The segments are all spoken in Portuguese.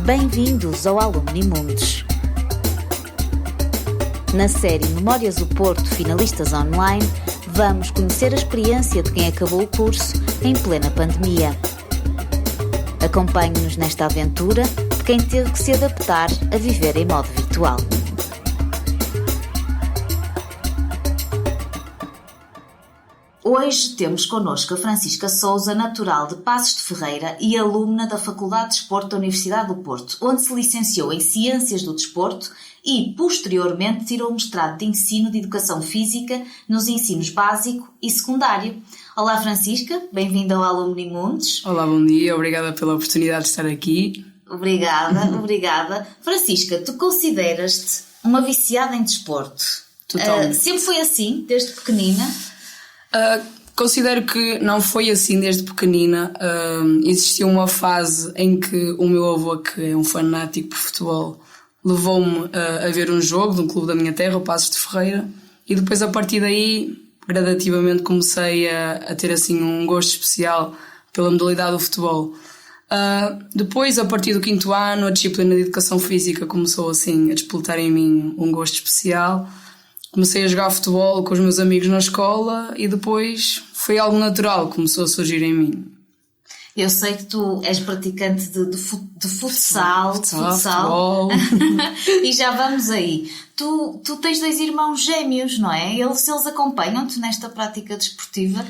Bem-vindos ao Alumni Mundos. Na série Memórias do Porto Finalistas Online, vamos conhecer a experiência de quem acabou o curso em plena pandemia. Acompanhe-nos nesta aventura de quem teve que se adaptar a viver em modo virtual. Hoje temos connosco a Francisca Sousa, natural de Passos de Ferreira e alumna da Faculdade de Desporto da Universidade do Porto, onde se licenciou em Ciências do Desporto e, posteriormente, tirou o mestrado de Ensino de Educação Física nos ensinos básico e secundário. Olá Francisca, bem-vinda ao Alumni Mundos. Olá, bom dia, obrigada pela oportunidade de estar aqui. Obrigada. Francisca, tu consideras-te uma viciada em desporto? Totalmente. Sempre foi assim, desde pequenina? Considero que não foi assim desde pequenina. Existiu uma fase em que o meu avô, que é um fanático por futebol, levou-me a ver um jogo de um clube da minha terra, o Passos de Ferreira, e depois a partir daí, gradativamente, comecei a ter assim um gosto especial pela modalidade do futebol. Depois, a partir do 5º ano, a disciplina de Educação Física começou assim a despertar em mim um gosto especial. Comecei a jogar futebol com os meus amigos na escola e depois foi algo natural que começou a surgir em mim. Eu sei que tu és praticante de futsal. Futebol. E já vamos aí. Tu tens 2 irmãos gêmeos, não é? Eles acompanham-te nesta prática desportiva?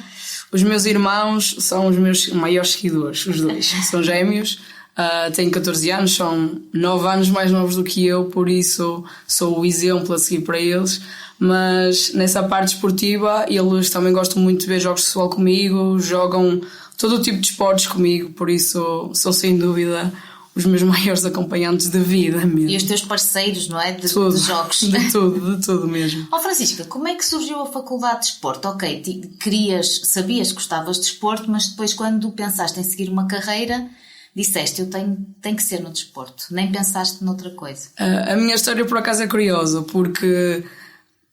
Os meus irmãos são os meus maiores seguidores, os 2. São gêmeos, têm 14 anos, são 9 anos mais novos do que eu, por isso sou o exemplo a seguir para eles. Mas nessa parte esportiva eles também gostam muito de ver jogos de futebol comigo, jogam todo o tipo de esportes comigo, por isso sou sem dúvida os meus maiores acompanhantes de vida mesmo. E os teus parceiros, não é? De jogos. De tudo mesmo. Francisca, como é que surgiu a Faculdade de Desporto? Ok, sabias que gostavas de desporto, mas depois quando pensaste em seguir uma carreira, disseste, eu tenho que ser no desporto. Nem pensaste noutra coisa. A minha história por acaso é curiosa, porque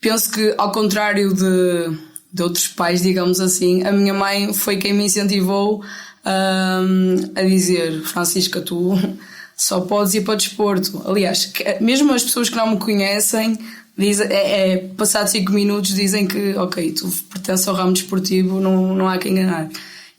penso que, ao contrário de outros pais, digamos assim, a minha mãe foi quem me incentivou a dizer, Francisca, tu só podes ir para o desporto. Aliás, mesmo as pessoas que não me conhecem, passados 5 minutos, dizem que, ok, tu pertences ao ramo desportivo, não há quem enganar.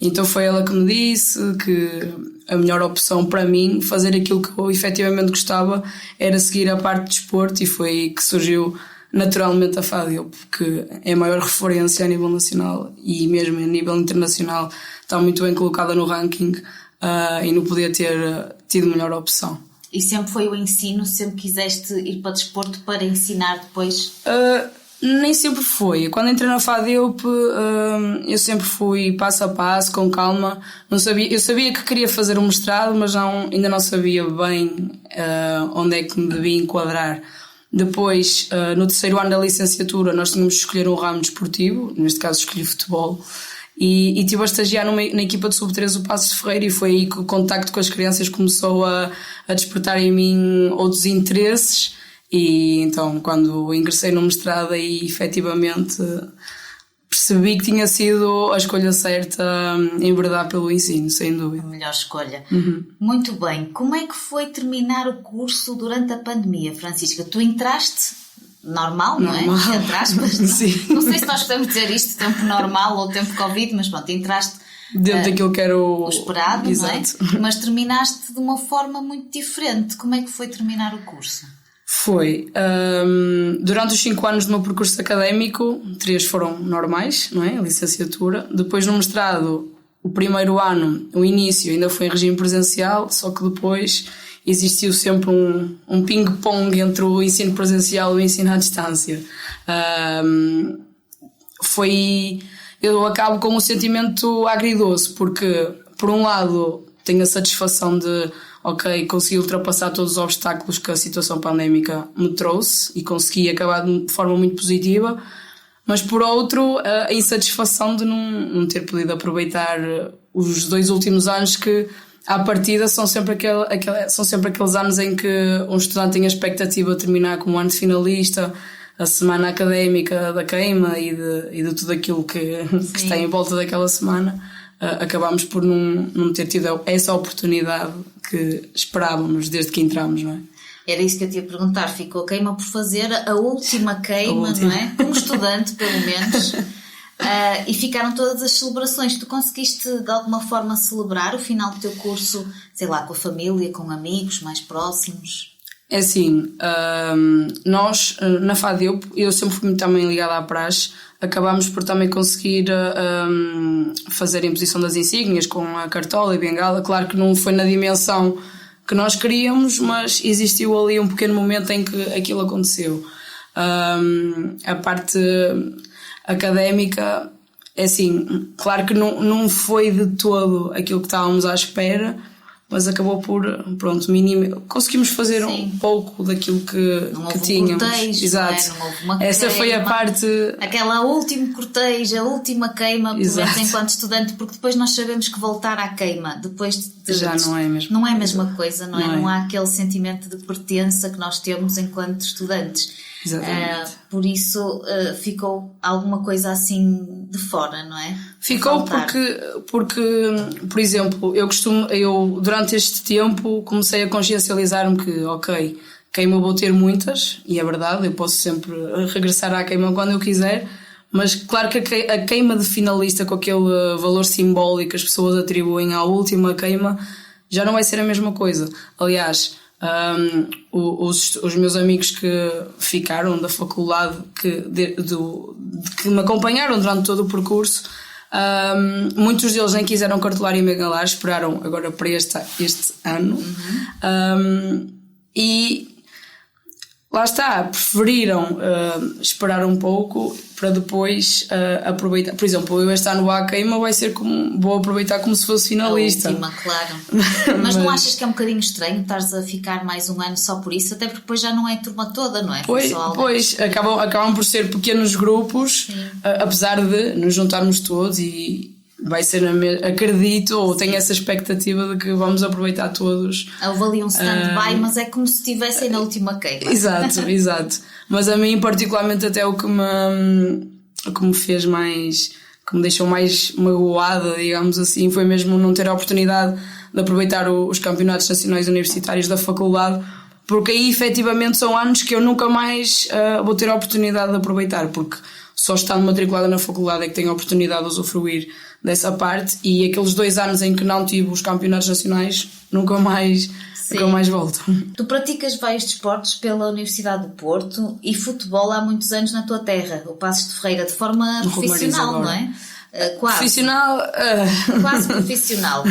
Então foi ela que me disse que a melhor opção para mim, fazer aquilo que eu efetivamente gostava, era seguir a parte de desporto, e foi aí que surgiu naturalmente a FADEUP, porque é a maior referência a nível nacional e mesmo a nível internacional, está muito bem colocada no ranking, e não podia ter tido melhor opção. E sempre foi o ensino? Sempre quiseste ir para o desporto para ensinar depois? Nem sempre foi. Quando entrei na FADEUP, eu sempre fui passo a passo, com calma. Eu sabia que queria fazer um mestrado, mas ainda não sabia bem onde é que me devia enquadrar. Depois, no 3º ano da licenciatura, nós tínhamos de escolher um ramo desportivo, neste caso escolhi futebol, e estive a estagiar na equipa de sub-13 do Passos de Ferreira, e foi aí que o contacto com as crianças começou a despertar em mim outros interesses, e então quando ingressei no mestrado aí efetivamente percebi que tinha sido a escolha certa, enverdar pelo ensino, sem dúvida. A melhor escolha. Muito bem. Como é que foi terminar o curso durante a pandemia, Francisca? Tu entraste normal, não é? Entre aspas. Sim. Não sei se nós podemos dizer isto, tempo normal ou tempo Covid, mas pronto, entraste dentro daquilo que era o esperado, exato. Não é? Mas terminaste de uma forma muito diferente. Como é que foi terminar o curso? Foi. Durante os 5 anos do meu percurso académico, 3 foram normais, não é? A licenciatura. Depois, no mestrado, o 1º ano, o início, ainda foi em regime presencial, só que depois existiu sempre um ping-pong entre o ensino presencial e o ensino à distância. Eu acabo com um sentimento agridoce, porque, por um lado, tenho a satisfação de ok, consegui ultrapassar todos os obstáculos que a situação pandémica me trouxe e consegui acabar de forma muito positiva, mas por outro, a insatisfação de não ter podido aproveitar os 2 últimos anos que, à partida, são sempre aqueles anos em que um estudante tem a expectativa de terminar como ano de finalista, a semana académica da queima e de tudo aquilo que está em volta daquela semana. acabámos por não ter tido essa oportunidade que esperávamos desde que entramos, não é? Era isso que eu te ia perguntar, ficou a queima por fazer a última queima, não é? Como estudante, pelo menos. E ficaram todas as celebrações. Tu conseguiste de alguma forma celebrar o final do teu curso, sei lá, com a família, com amigos mais próximos? É assim, nós na FADEUP, eu sempre fui também ligada à praxe, acabámos por também conseguir fazer a imposição das insígnias com a cartola e bengala. Claro que não foi na dimensão que nós queríamos, mas existiu ali um pequeno momento em que aquilo aconteceu. A parte académica, é assim, claro que não foi de todo aquilo que estávamos à espera, mas acabou por, pronto, conseguimos fazer um pouco daquilo que tínhamos. Cortejo, exato. Não houve uma essa queima, foi a parte. Aquela última cortejo, a última queima, pelo menos enquanto estudante, porque depois nós sabemos que voltar à queima, depois já não é mesmo. Não é a mesma coisa, não é? Não há aquele sentimento de pertença que nós temos enquanto estudantes. Por isso ficou alguma coisa assim de fora, não é? Ficou porque, por exemplo, eu durante este tempo comecei a consciencializar-me que, ok, queima vou ter muitas, e é verdade, eu posso sempre regressar à queima quando eu quiser, mas claro que a queima de finalista, com aquele valor simbólico que as pessoas atribuem à última queima, já não vai ser a mesma coisa. Aliás, os meus amigos que ficaram da faculdade, que me acompanharam durante todo o percurso, muitos deles nem quiseram cartolar e megalar, esperaram agora para este ano. E lá está, preferiram esperar um pouco para depois aproveitar. Por exemplo, eu este ano à queima vou aproveitar como se fosse finalista. A última, claro. Mas não achas que é um bocadinho estranho estares a ficar mais um ano só por isso? Até porque depois já não é a turma toda, não é? Pois acabam por ser pequenos grupos, apesar de nos juntarmos todos, e vai ser, acredito, ou tenho essa expectativa de que vamos aproveitar todos. Houve ali um stand-by, mas é como se estivessem na última queima. Exato. Mas a mim, particularmente, até o que me fez mais, que me deixou mais magoada, digamos assim, foi mesmo não ter a oportunidade de aproveitar os campeonatos nacionais universitários da faculdade, porque aí efetivamente são anos que eu nunca mais vou ter a oportunidade de aproveitar, porque só estando matriculada na faculdade é que tenho a oportunidade de usufruir dessa parte, e aqueles 2 anos em que não tive os campeonatos nacionais nunca mais volto. Tu praticas vários desportos pela Universidade do Porto e futebol há muitos anos na tua terra, o Passos de Ferreira, de forma profissional, não é? Quase. Profissional. Quase profissional.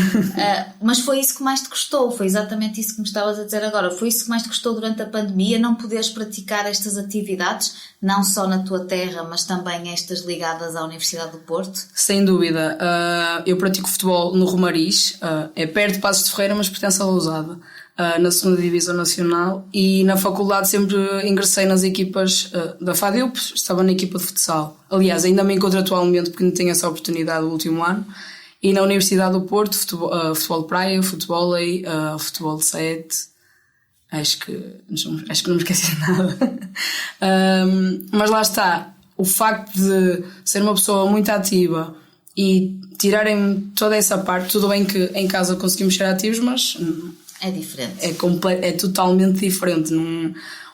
Mas foi isso que mais te custou, foi exatamente isso que me estavas a dizer agora. Foi isso que mais te custou durante a pandemia, não poderes praticar estas atividades, não só na tua terra, mas também estas ligadas à Universidade do Porto? Sem dúvida. Eu pratico futebol no Romariz, é perto de Passos de Ferreira, mas pertence a Lousada, na 2ª Divisão Nacional, e na faculdade sempre ingressei nas equipas da FADEUP, estava na equipa de futsal. Aliás, ainda me encontro atualmente porque não tenho essa oportunidade no último ano. E na Universidade do Porto, futebol de praia, futebol de 7. Acho que não me esqueci de nada. Mas lá está, o facto de ser uma pessoa muito ativa e tirarem toda essa parte, tudo bem que em casa conseguimos ser ativos, mas é diferente. É totalmente diferente.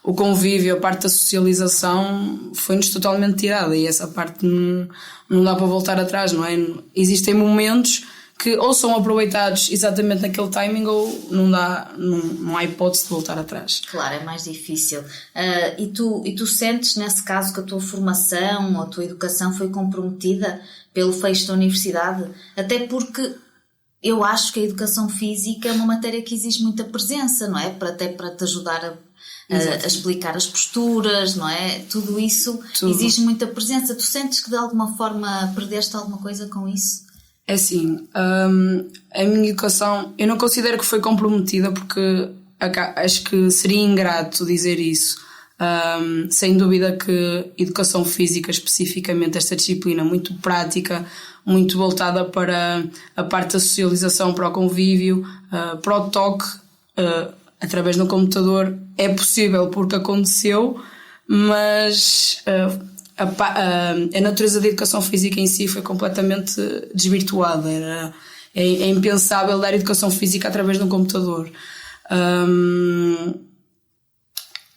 O convívio, a parte da socialização foi-nos totalmente tirada, e essa parte não dá para voltar atrás, não é? Existem momentos que ou são aproveitados exatamente naquele timing, ou não há hipótese de voltar atrás. Claro, é mais difícil. E tu sentes, nesse caso, que a tua formação ou a tua educação foi comprometida pelo fecho da universidade? Até porque eu acho que a educação física é uma matéria que exige muita presença, não é? Até para te ajudar a explicar as posturas, não é? Tudo isso exige muita presença. Tu sentes que de alguma forma perdeste alguma coisa com isso? É assim, a minha educação, eu não considero que foi comprometida, porque acho que seria ingrato dizer isso. Sem dúvida que educação física, especificamente esta disciplina muito prática, muito voltada para a parte da socialização, para o convívio, para o toque, através do computador, é possível porque aconteceu, mas a natureza da educação física em si foi completamente desvirtuada. É impensável dar educação física através de um computador.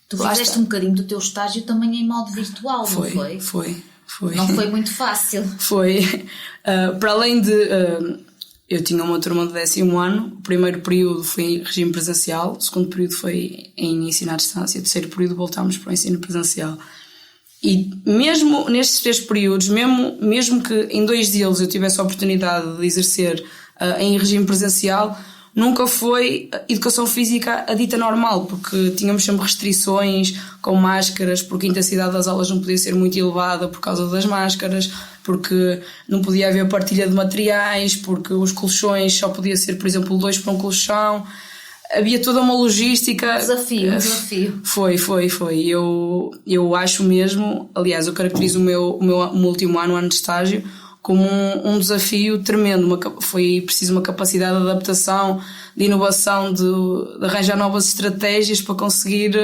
Tu fizeste um bocadinho do teu estágio também em modo virtual, não foi? Foi. Não foi muito fácil. Foi. Para além de... eu tinha uma turma de 10º ano. O primeiro período foi em regime presencial. O segundo período foi em ensino à distância. O terceiro período voltámos para o ensino presencial. E mesmo nestes 3 períodos, mesmo que em 2 deles eu tivesse a oportunidade de exercer em regime presencial, nunca foi educação física a dita normal, porque tínhamos sempre restrições com máscaras, porque a intensidade das aulas não podia ser muito elevada por causa das máscaras, porque não podia haver partilha de materiais, porque os colchões só podia ser, por exemplo, 2 para um colchão. Havia toda uma logística. Desafio. Foi. Eu acho mesmo, aliás, eu caracterizo o meu último ano de estágio, como um desafio tremendo. Foi preciso uma capacidade de adaptação, de inovação, de arranjar novas estratégias para conseguir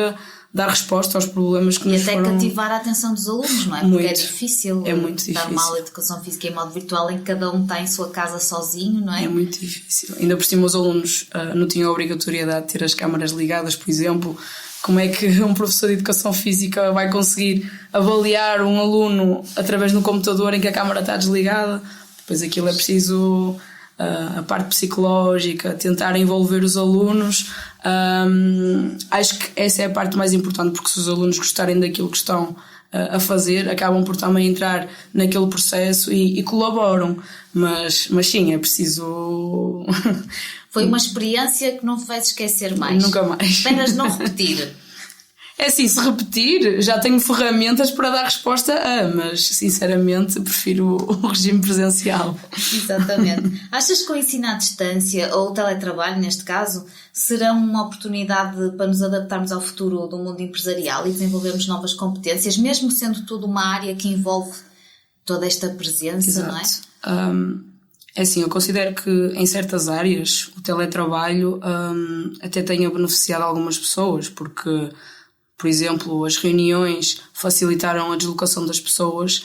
dar resposta aos problemas que nos foram... E até cativar a atenção dos alunos, não é? Porque é difícil. É muito difícil. Dar uma aula de educação física em modo virtual em que cada um está em sua casa sozinho, não é? É muito difícil. Ainda por cima os alunos não tinham a obrigatoriedade de ter as câmaras ligadas, por exemplo. Como é que um professor de educação física vai conseguir avaliar um aluno através de um computador em que a câmara está desligada? Depois aquilo é preciso a parte psicológica, tentar envolver os alunos. Acho que essa é a parte mais importante, porque se os alunos gostarem daquilo que estão a fazer, acabam por também entrar naquele processo e colaboram. Mas sim, é preciso... Foi uma experiência que não vais esquecer mais. Nunca mais. Esperas não repetir. É assim, se repetir, já tenho ferramentas para dar resposta mas sinceramente prefiro o regime presencial. Exatamente. Achas que o ensino à distância, ou o teletrabalho neste caso, serão uma oportunidade para nos adaptarmos ao futuro do mundo empresarial e desenvolvermos novas competências, mesmo sendo tudo uma área que envolve toda esta presença? Exato. Não é? É assim, eu considero que em certas áreas o teletrabalho até tenha beneficiado algumas pessoas, porque, por exemplo, as reuniões facilitaram a deslocação das pessoas,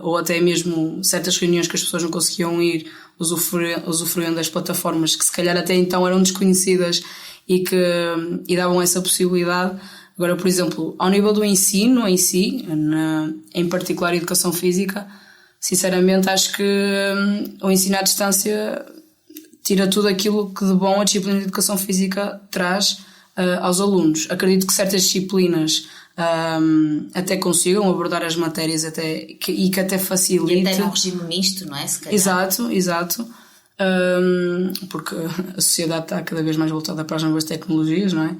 ou até mesmo certas reuniões que as pessoas não conseguiam ir, usufruindo das plataformas que se calhar até então eram desconhecidas e davam essa possibilidade. Agora, por exemplo, ao nível do ensino em si, em particular a educação física, sinceramente acho que o ensino à distância tira tudo aquilo que de bom a disciplina de educação física traz aos alunos. Acredito que certas disciplinas até consigam abordar as matérias e que até facilite. E até num regime misto, não é? Se calhar. Exato. Porque a sociedade está cada vez mais voltada para as novas tecnologias, não é?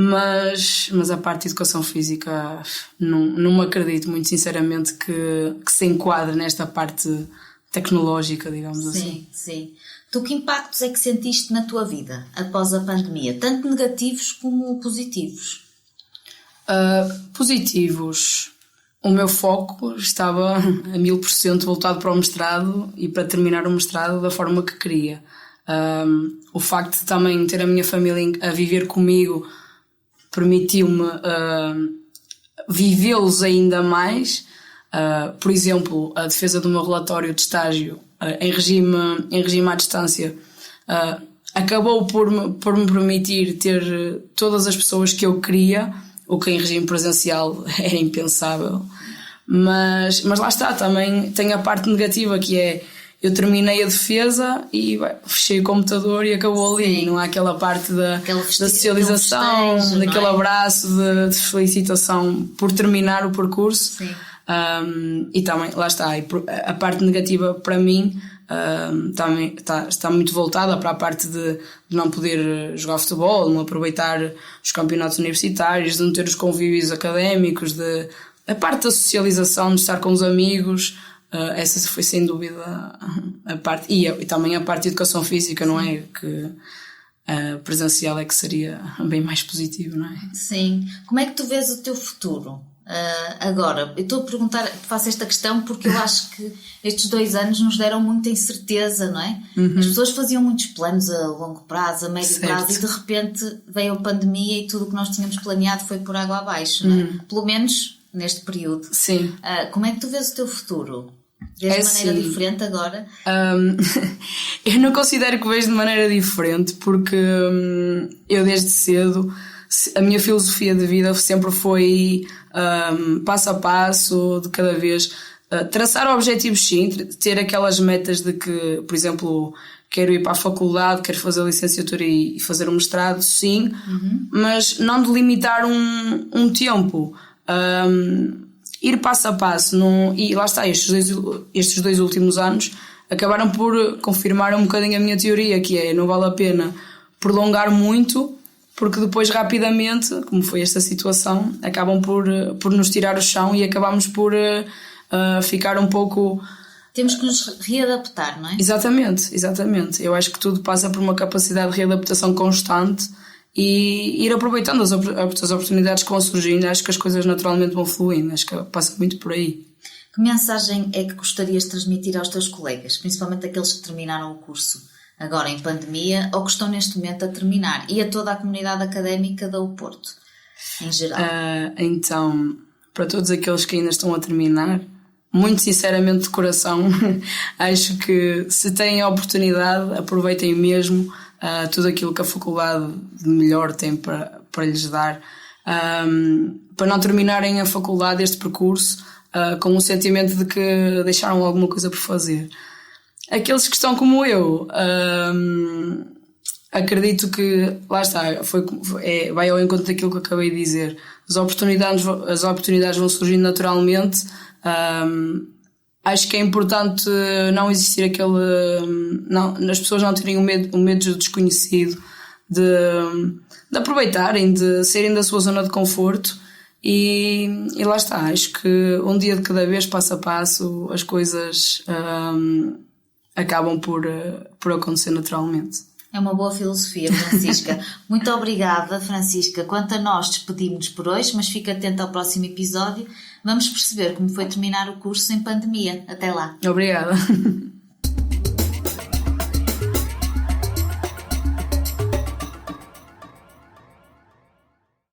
Mas a parte de educação física não me acredito muito sinceramente que se enquadre nesta parte tecnológica, digamos assim. Sim. Tu que impactos é que sentiste na tua vida após a pandemia? Tanto negativos como positivos? Positivos. O meu foco estava a 1000% voltado para o mestrado e para terminar o mestrado da forma que queria. O facto de também ter a minha família a viver comigo permitiu-me vivê-los ainda mais. Por exemplo, a defesa do meu relatório de estágio em regime à distância acabou por me permitir ter todas as pessoas que eu queria, o que em regime presencial era impensável. Mas lá está, também tem a parte negativa, que é: eu terminei a defesa e fechei o computador e acabou ali. Sim. Não há aquela parte da socialização, daquele abraço de felicitação por terminar o percurso. Sim. E também, lá está, a parte negativa para mim também está muito voltada para a parte de não poder jogar futebol, de não aproveitar os campeonatos universitários, de não ter os convívios académicos, a parte da socialização, de estar com os amigos. Essa foi sem dúvida a parte, e também a parte de educação física, não é? Que presencial é que seria bem mais positivo, não é? Sim. Como é que tu vês o teu futuro? Agora, eu estou a perguntar, faço esta questão porque eu acho que estes 2 anos nos deram muita incerteza, não é? Uhum. As pessoas faziam muitos planos a longo prazo, a médio certo. prazo, e de repente veio a pandemia e tudo o que nós tínhamos planeado foi por água abaixo, não é? Pelo menos neste período. Sim. Como é que tu vês o teu futuro? Vês de maneira diferente agora? Eu não considero que vejo de maneira diferente, porque eu desde cedo, a minha filosofia de vida sempre foi passo a passo, de cada vez, traçar objetivos sim, ter aquelas metas de que, por exemplo, quero ir para a faculdade, quero fazer a licenciatura e fazer o mestrado, sim, mas não delimitar um tempo. Ir passo a passo, e lá está, estes dois últimos anos acabaram por confirmar um bocadinho a minha teoria, que é, não vale a pena prolongar muito, porque depois rapidamente, como foi esta situação, acabam por nos tirar o chão e acabamos por ficar um pouco... Temos que nos readaptar, não é? Exatamente. Eu acho que tudo passa por uma capacidade de readaptação constante e ir aproveitando as oportunidades que vão surgindo. Acho que as coisas naturalmente vão fluindo. Acho que passa muito por aí. Que mensagem é que gostarias de transmitir aos teus colegas, principalmente aqueles que terminaram o curso agora em pandemia ou que estão neste momento a terminar, e a toda a comunidade académica da Porto, em geral? Então, para todos aqueles que ainda estão a terminar, muito sinceramente de coração, acho que se têm a oportunidade, aproveitem mesmo tudo aquilo que a faculdade de melhor tem para lhes dar, para não terminarem a faculdade, este percurso, com um sentimento de que deixaram alguma coisa por fazer. Aqueles que estão como eu, acredito que, lá está, vai ao encontro daquilo que eu acabei de dizer. As oportunidades vão surgindo naturalmente. Acho que é importante não existir as pessoas não terem o medo do desconhecido, de aproveitarem, de saírem da sua zona de conforto e lá está. Acho que um dia de cada vez, passo a passo, as coisas acabam por acontecer naturalmente. É uma boa filosofia, Francisca. Muito obrigada, Francisca. Quanto a nós, despedimos-nos por hoje, mas fica atento ao próximo episódio. Vamos perceber como foi terminar o curso em pandemia. Até lá. Obrigada.